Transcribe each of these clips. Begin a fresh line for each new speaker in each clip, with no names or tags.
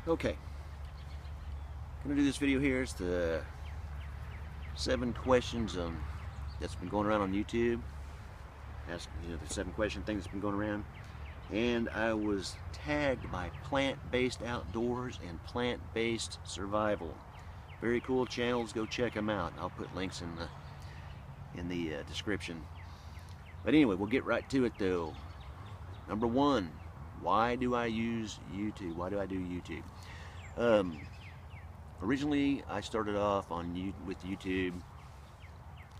Okay, gonna do this video here. It's the 7 questions that's been going around on YouTube. Ask, the 7 question thing that's been going around, and I was tagged by PlantBased Outdoors and PlantBased Survival. Very cool channels. Go check them out. I'll put links in the description. But anyway, we'll get right to it though. Number 1. Why do I use YouTube? Why do I do YouTube? Originally, I started off with YouTube.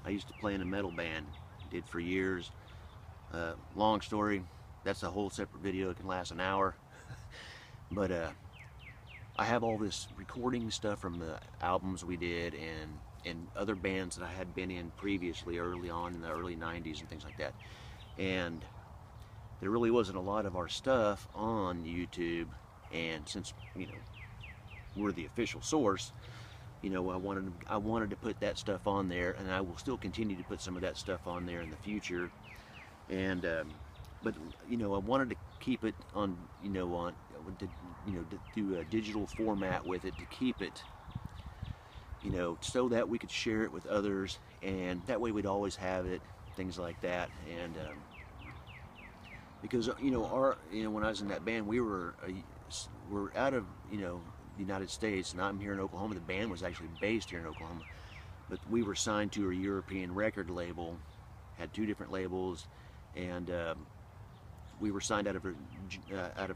I used to play in a metal band. Did for years. Long story. That's a whole separate video. It can last an hour. But I have all this recording stuff from the albums we did and other bands that I had been in previously, early on in the early 90s and things like that. And there really wasn't a lot of our stuff on YouTube, and since we're the official source, I wanted to put that stuff on there, and I will still continue to put some of that stuff on there in the future. And but I wanted to keep it on to do a digital format with it, to keep it so that we could share it with others, and that way we'd always have it, things like that. And because when I was in that band, we're out of the United States, and I'm here in Oklahoma. The band was actually based here in Oklahoma, but we were signed to a European record label, had 2 different labels, and we were signed out of a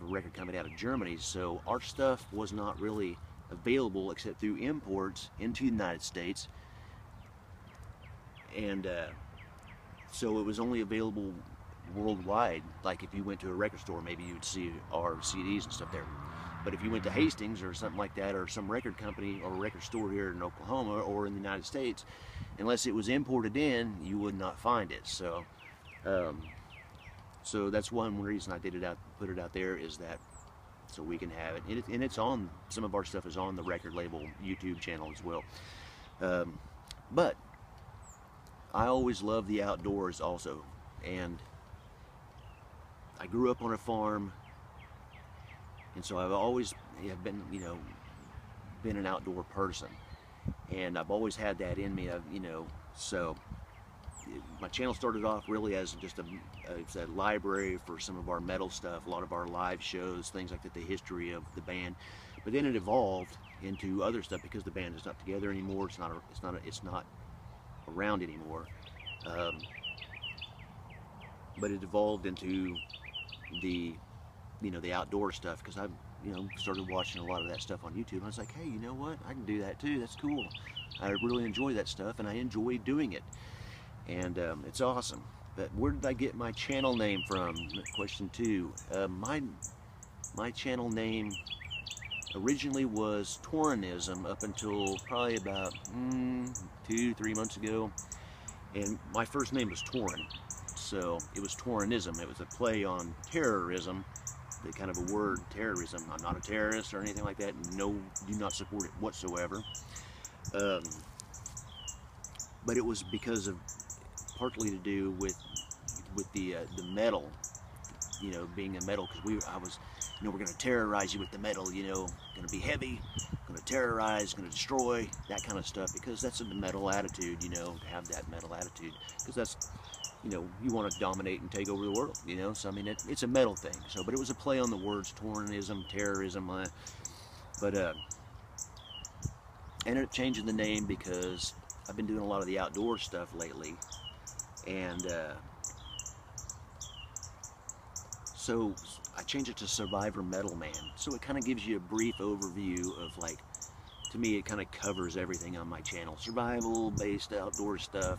record company out of Germany. So our stuff was not really available except through imports into the United States, and so it was only available worldwide. Like if you went to a record store, maybe you would see our CDs and stuff there. But if you went to Hastings or something like that, or some record company or record store here in Oklahoma or in the United States, unless it was imported in, you would not find it. So so that's one reason I put it out there, is that so we can have it. And it's on, some of our stuff is on the record label YouTube channel as well. But I always loved the outdoors also, and I grew up on a farm, and so I've always been been an outdoor person, and I've always had that in me. So my channel started off really as just a library for some of our metal stuff, a lot of our live shows, things like that, the history of the band. But then it evolved into other stuff because the band is not together anymore. It's not around anymore. But it evolved into the outdoor stuff, because I started watching a lot of that stuff on YouTube. I was like, hey, you know what? I can do that too. That's cool. I really enjoy that stuff, and I enjoy doing it. And it's awesome. But where did I get my channel name from? Question 2. My channel name originally was Taureanism up until probably about 2-3 months ago. And my first name was Taurean, so it was Taureanism. It was a play on terrorism, the kind of a word, terrorism. I'm not a terrorist or anything like that. No, do not support it whatsoever. But it was because of, partly to do with the metal, being a metal, because I was, we're going to terrorize you with the metal, going to be heavy, going to terrorize, going to destroy, that kind of stuff, because that's the metal attitude, to have that metal attitude, because that's, you want to dominate and take over the world, so I mean, it's a metal thing. So, but it was a play on the words Taureanism, terrorism, but ended up changing the name because I've been doing a lot of the outdoor stuff lately, and so I changed it to Survivor Metal Man. So it kind of gives you a brief overview of, like, to me it kind of covers everything on my channel. Survival based outdoor stuff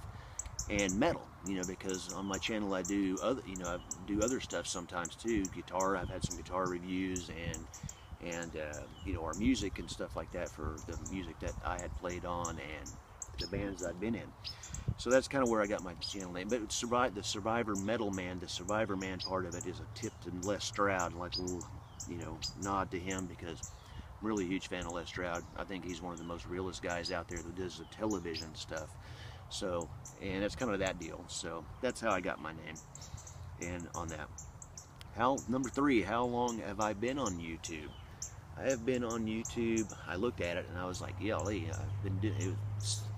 and metal, because on my channel I do other stuff sometimes too. Guitar, I've had some guitar reviews, and our music and stuff like that, for the music that I had played on and the bands I've been in. So that's kind of where I got my channel name. But the Survivor Metal Man, the Survivor Man part of it is a tip to Les Stroud, like a little, nod to him, because I'm really a huge fan of Les Stroud. I think he's one of the most realist guys out there that does the television stuff. So, and it's kind of that deal. So that's how I got my name, and on that. Number 3, how long have I been on YouTube? I have been on YouTube. I looked at it and I was like, golly, I've been doing it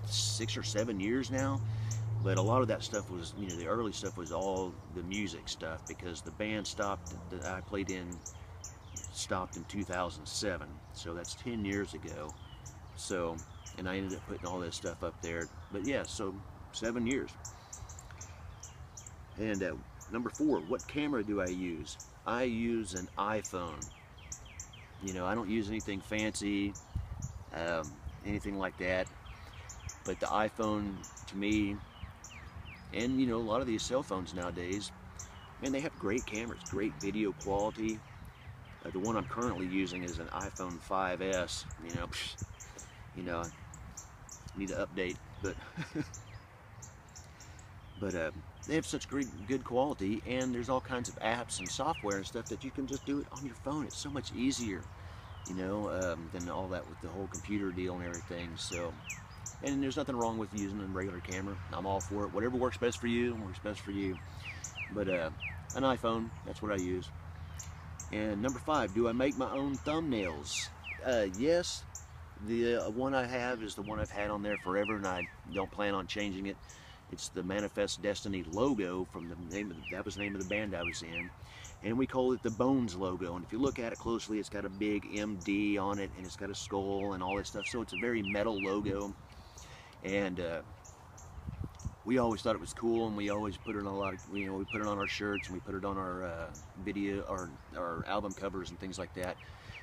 6 or 7 years now. But a lot of that stuff was, you know, the early stuff was all the music stuff, because the band stopped that I played in stopped in 2007. So that's 10 years ago. So, and I ended up putting all this stuff up there. But yeah, so 7 years. And number 4, what camera do I use? I use an iPhone. You know, I don't use anything fancy, anything like that. But the iPhone, to me, and you know, a lot of these cell phones nowadays, man, they have great cameras, great video quality. The one I'm currently using is an iPhone 5S. You know, I need to update, but they have such good quality, and there's all kinds of apps and software and stuff that you can just do it on your phone. It's so much easier, you know, than all that with the whole computer deal and everything. So, and there's nothing wrong with using a regular camera. I'm all for it. Whatever works best for you, works best for you. But an iPhone, that's what I use. And number 5, do I make my own thumbnails? Yes. The one I have is the one I've had on there forever, and I don't plan on changing it. It's the Manifest Destiny logo from the name of that was the name of the band I was in, and we call it the Bones logo. And if you look at it closely, it's got a big MD on it, and it's got a skull and all this stuff. So it's a very metal logo, and we always thought it was cool, and we always put it on a lot of, you know, we put it on our shirts, and we put it on our video, our album covers and things like that.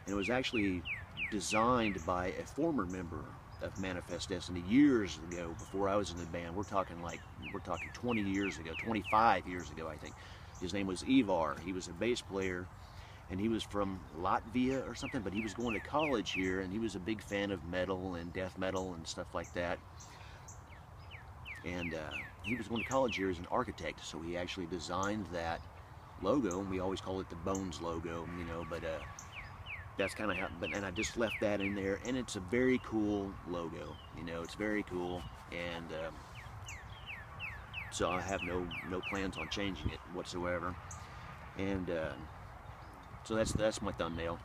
And it was actually designed by a former member of Manifest Destiny years ago, before I was in the band. We're talking 20 years ago, 25 years ago, I think. His name was Ivar. He was a bass player, and he was from Latvia or something, but he was going to college here, and he was a big fan of metal and death metal and stuff like that. And he was going to college here as an architect, so he actually designed that logo, and we always call it the Bones logo, you know, but that's kind of how, and I just left that in there, and it's a very cool logo, you know, it's very cool, and so I have no plans on changing it whatsoever. And so that's my thumbnail.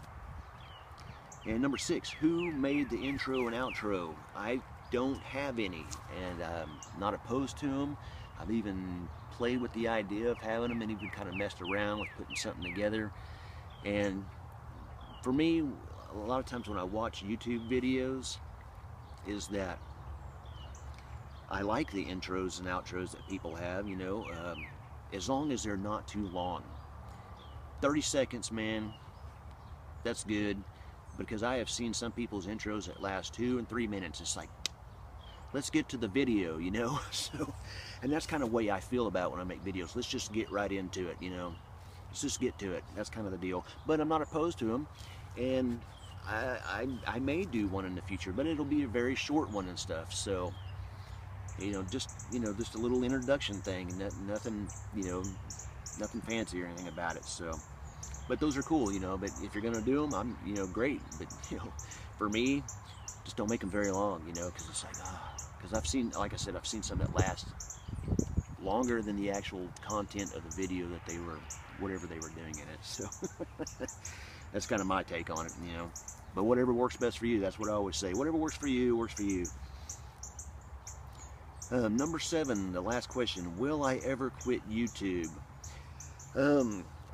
And number 6, who made the intro and outro? I don't have any, and I'm not opposed to them. I've even played with the idea of having them, and even kind of messed around with putting something together. And for me, a lot of times when I watch YouTube videos, is that I like the intros and outros that people have, you know, as long as they're not too long. 30 seconds, man, that's good, because I have seen some people's intros that last 2 and 3 minutes. It's like, let's get to the video, you know. So, and that's kind of the way I feel about when I make videos. Let's just get right into it, you know. Let's just get to it. That's kind of the deal. But I'm not opposed to them, and I may do one in the future, but it'll be a very short one and stuff. So, you know, just a little introduction thing, and nothing, you know, nothing fancy or anything about it. So, but those are cool, you know. But if you're gonna do them, I'm, you know, great. But you know, for me, just don't make them very long, you know, because it's like, because I've seen, like I said, I've seen some that last longer than the actual content of the video that they were, whatever they were doing in it. So that's kind of my take on it, you know. But whatever works best for you, that's what I always say. Whatever works for you, works for you. Number 7, the last question, will I ever quit YouTube?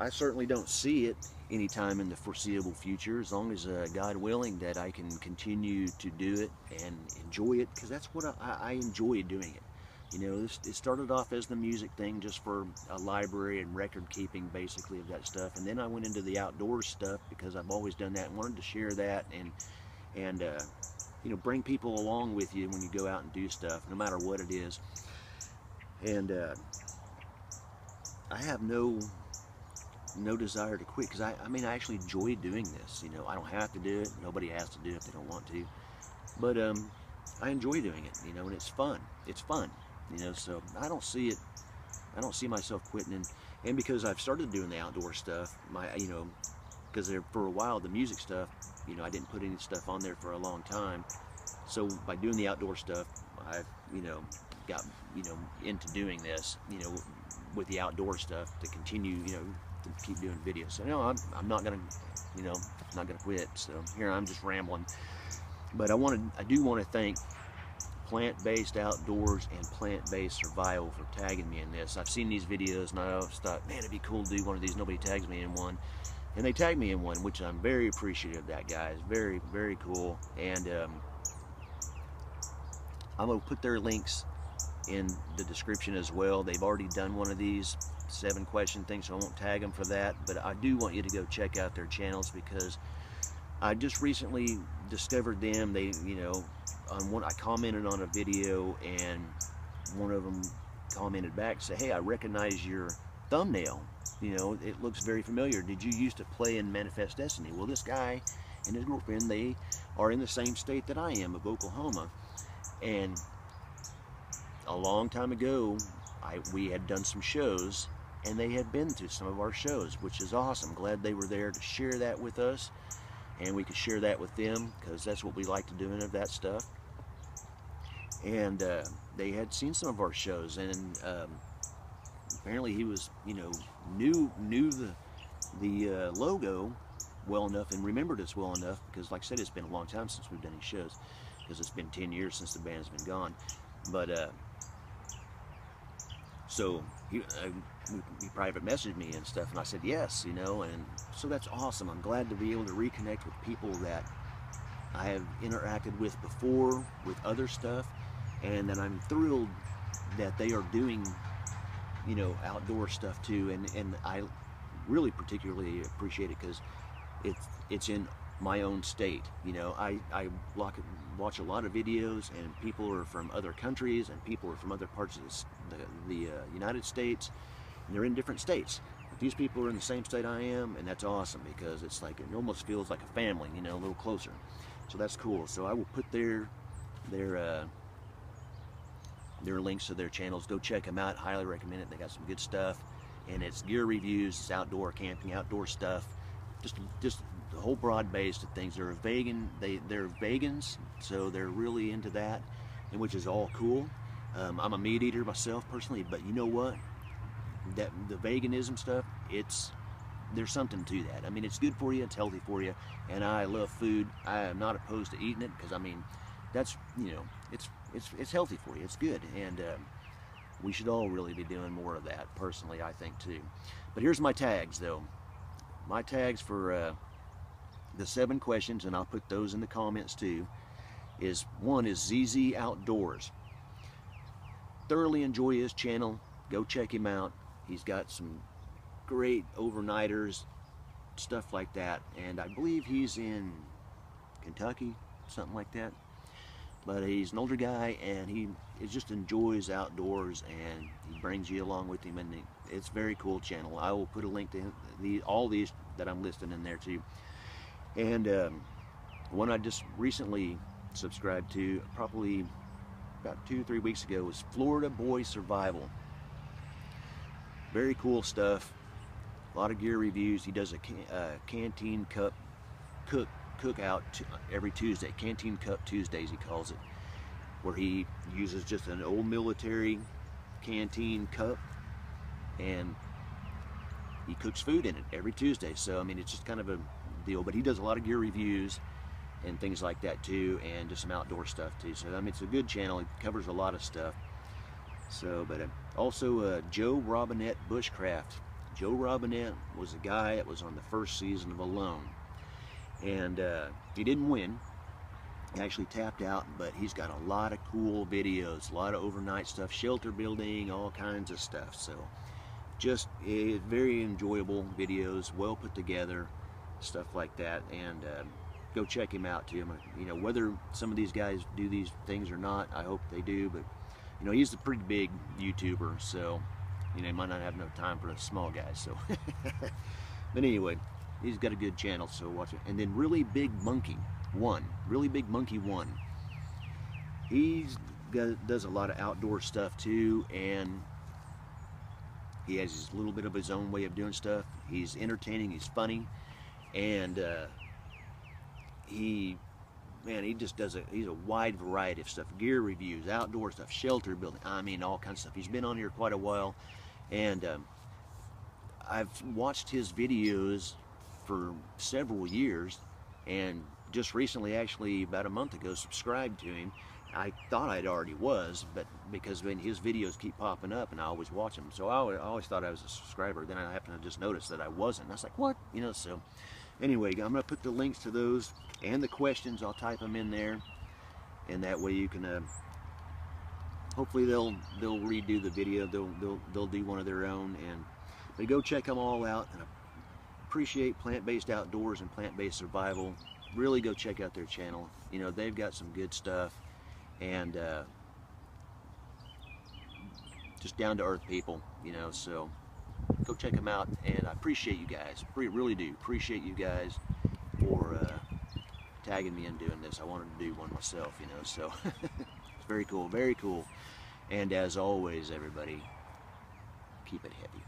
I certainly don't see it anytime in the foreseeable future, as long as God willing that I can continue to do it and enjoy it, because that's what I enjoy doing it. You know, it started off as the music thing, just for a library and record keeping, basically, of that stuff, and then I went into the outdoors stuff because I've always done that and wanted to share that and you know, bring people along with you when you go out and do stuff, no matter what it is. And I have no desire to quit, because I mean, I actually enjoy doing this. You know, I don't have to do it. Nobody has to do it if they don't want to. But I enjoy doing it, you know, and it's fun. It's fun, you know, so I don't see myself quitting. And because I've started doing the outdoor stuff, you know, because for a while, the music stuff, you know, I didn't put any stuff on there for a long time. So by doing the outdoor stuff, I've, you know, got, you know, into doing this, you know, with the outdoor stuff to continue, you know, to keep doing videos. So no, I'm not gonna, you know, not gonna quit. So here I'm just rambling, but I do want to thank PlantBased Outdoors and PlantBased Survival for tagging me in this. I've seen these videos and I always thought, man, it'd be cool to do one of these. Nobody tags me in one, and they tagged me in one, which I'm very appreciative of that, guys. Very, very cool. And I'm gonna put their links in the description as well. They've already done one of these 7-question things, so I won't tag them for that, but I do want you to go check out their channels, because I just recently discovered them. They, you know, on one, I commented on a video and one of them commented back, say, hey, I recognize your thumbnail, you know, it looks very familiar. Did you used to play in Manifest Destiny? Well, this guy and his girlfriend, they are in the same state that I am, of Oklahoma, and a long time ago we had done some shows and they had been to some of our shows, which is awesome. Glad they were there to share that with us, and we could share that with them, because that's what we like to do, of that stuff. And they had seen some of our shows, and apparently he was, you know, knew the logo well enough and remembered us well enough, because like I said, it's been a long time since we've done any shows, because it's been 10 years since the band's been gone. But so he private messaged me and stuff, and I said yes, you know, and so that's awesome. I'm glad to be able to reconnect with people that I have interacted with before with other stuff, and then I'm thrilled that they are doing, you know, outdoor stuff too, and I really particularly appreciate it because it's in my own state. You know, I watch a lot of videos, and people are from other countries, and people are from other parts of the United States, and they're in different states. But these people are in the same state I am, and that's awesome, because it's like, it almost feels like a family, you know, a little closer. So that's cool. So I will put their links to their channels. Go check them out. Highly recommend it. They got some good stuff, and it's gear reviews, it's outdoor camping, outdoor stuff, just the whole broad base of things. They're vegan. They're vegans, so they're really into that, and which is all cool. I'm a meat eater myself personally, but you know what? That the veganism stuff, there's something to that. I mean, it's good for you, it's healthy for you, and I love food. I am not opposed to eating it, because I mean, that's, you know, it's healthy for you, it's good, and we should all really be doing more of that, personally, I think too. But here's my tags though. My tags for the 7 questions, and I'll put those in the comments too, is one is ZZ Outdoors. Thoroughly enjoy his channel. Go check him out. He's got some great overnighters, stuff like that, and I believe he's in Kentucky, something like that. But he's an older guy, and he just enjoys outdoors, and he brings you along with him, and it's a very cool channel. I will put a link to all these that I'm listing in there too. And one I just recently subscribed to, probably about 2-3 weeks ago, was FLBoy Survival. Very cool stuff. A lot of gear reviews. He does a canteen cup cookout every Tuesday. Canteen Cup Tuesdays, he calls it, where he uses just an old military canteen cup, and he cooks food in it every Tuesday. So I mean, it's just kind of a deal. But he does a lot of gear reviews and things like that too, and just some outdoor stuff too. So I mean, it's a good channel. It covers a lot of stuff. So, but also JoeRobinetBushcraft. Joe Robinette was a guy that was on the first season of Alone, and he didn't win. He actually tapped out, but he's got a lot of cool videos, a lot of overnight stuff, shelter building, all kinds of stuff. So just very enjoyable videos, well put together, stuff like that. And go check him out too. You know, whether some of these guys do these things or not, I hope they do, but you know, he's a pretty big YouTuber, so you know, he might not have enough time for the small guys. So but anyway, he's got a good channel, so watch it. And then Really Big Monkey 1, does a lot of outdoor stuff too, and he has his little bit of his own way of doing stuff. He's entertaining, he's funny, and he just does he's a wide variety of stuff. Gear reviews, outdoor stuff, shelter building, I mean, all kinds of stuff. He's been on here quite a while, and I've watched his videos for several years, and just recently, actually about a month ago, subscribed to him. I thought I'd already was, but because when his videos keep popping up and I always watch them, so I always thought I was a subscriber. Then I happened to just notice that I wasn't. I was like, what? You know, so anyway, I'm gonna put the links to those and the questions. I'll type them in there, and that way you can hopefully they'll redo the video. They'll do one of their own, and but go check them all out. And I appreciate PlantBased Outdoors and PlantBased Survival. Really go check out their channel. You know, they've got some good stuff, and just down-to-earth people, you know, so go check them out. And I appreciate you guys, really do appreciate you guys for tagging me and doing this. I wanted to do one myself, you know, so it's very cool, very cool. And as always, everybody, keep it heavy.